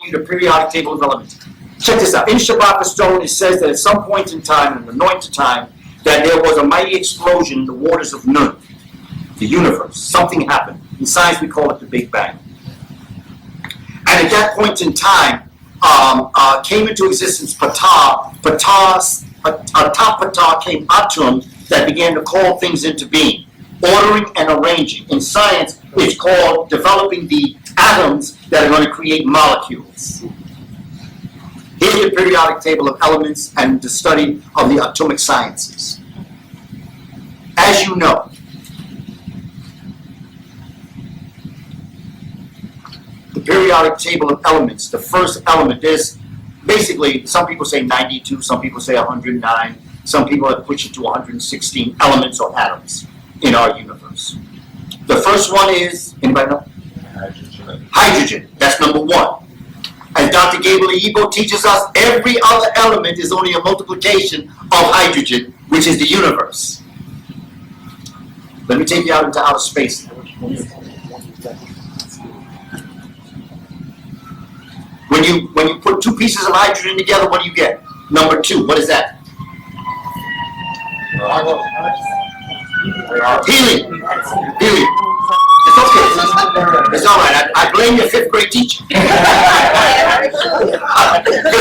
the periodic table of elements. Check this out. In Shabbat Stone, it says that at some point in time, in an anointed time, that there was a mighty explosion in the waters of Nun, the universe. Something happened. In science, we call it the Big Bang. And at that point in time, came into existence Patah. Patah came Atum that began to call things into being, ordering and arranging. In science, it's called developing the atoms that are going to create molecules. Here's the periodic table of elements and the study of the atomic sciences. As you know, the periodic table of elements, the first element is basically, some people say 92, some people say 109, some people have pushed it to 116 elements or atoms in our universe. The first one is, anybody know? Hydrogen. Hydrogen, that's number one. As Dr. Gabriel Ibo teaches us, every other element is only a multiplication of hydrogen, which is the universe. Let me take you out into outer space. When you put two pieces of hydrogen together, what do you get? Number two, what is that? Helium. Helium. It's okay. It's all right. I blame your fifth grade teacher. Because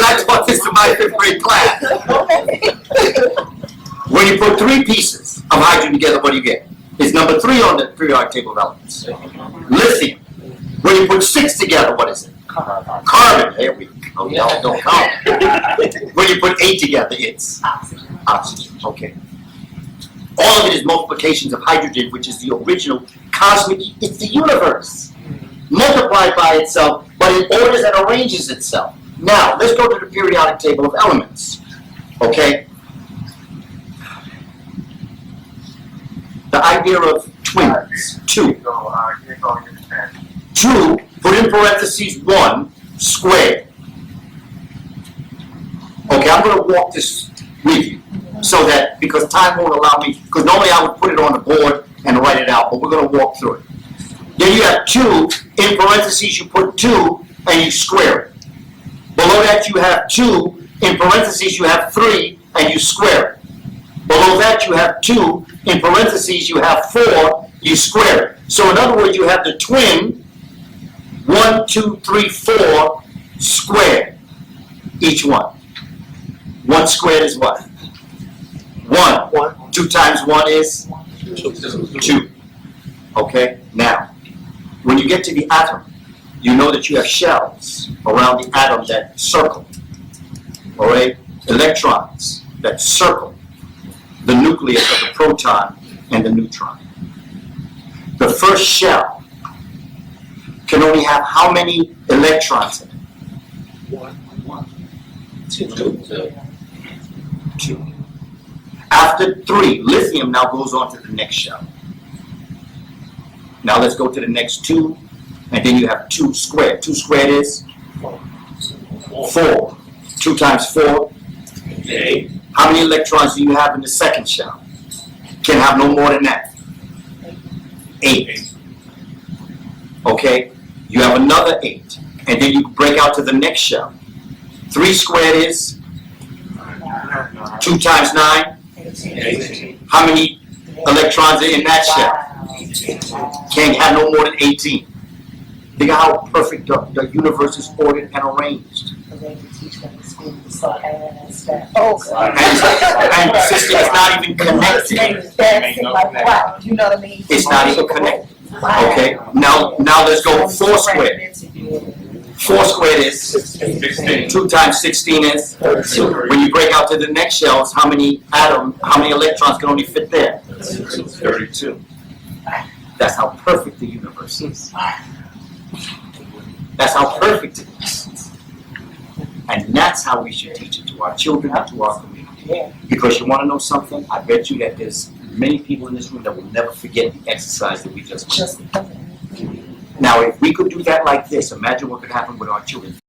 I taught this to my fifth grade class. When you put three pieces of hydrogen together, what do you get? It's number three on the periodic table of elements. Lithium. When you put six together, what is it? Carbon. There we go. Y'all don't count. When you put eight together, it's oxygen. Okay. All of it is multiplications of hydrogen, which is the original cosmic. It's the universe multiplied by itself, but it orders and arranges itself. Now, let's go to the periodic table of elements. Okay? The idea of twins. Two. Two, put in parentheses, 1 squared. Okay, I'm going to walk this with you so that, because time won't allow me, because normally I would put it on the board and write it out, but we're going to walk through it. Then you have 2, in parentheses you put 2 and you square it. Below that you have 2, in parentheses you have 3 and you square it. Below that you have 2, in parentheses you have 4, you square it. So in other words, you have the twin, 1, 2, 3, 4 squared, each one. 1 squared is what? 1. 2 times 1 is 2. Okay, now, when you get to the atom, you know that you have shells around the atom that circle, all right? Electrons that circle the nucleus of the proton and the neutron. The first shell can only have how many electrons in it? 1. 2. After 3, lithium now goes on to the next shell. Now let's go to the next 2, and then you have 2 squared. 2 squared is 4. 2 times 4? 8. How many electrons do you have in the second shell? Can have no more than that. 8. Okay, you have another 8, and then you break out to the next shell. 3 squared is 2 times 9? 18. How many electrons are in that shell? Can't have no more than 18. Think of how perfect the universe is ordered and arranged. And sister, it's not even connected. You know what I mean? It's not even connected. Okay, now let's go 4 squared. 4 squared is 16. 2 times 16 is 32. When you break out to the next shells, how many electrons can only fit there? 32. That's how perfect the universe is. That's how perfect it is. And that's how we should teach it to our children and to our community. Because you want to know something? I bet you that there's many people in this room that will never forget the exercise that we just went through. Now, if we could do that like this, imagine what could happen with our children.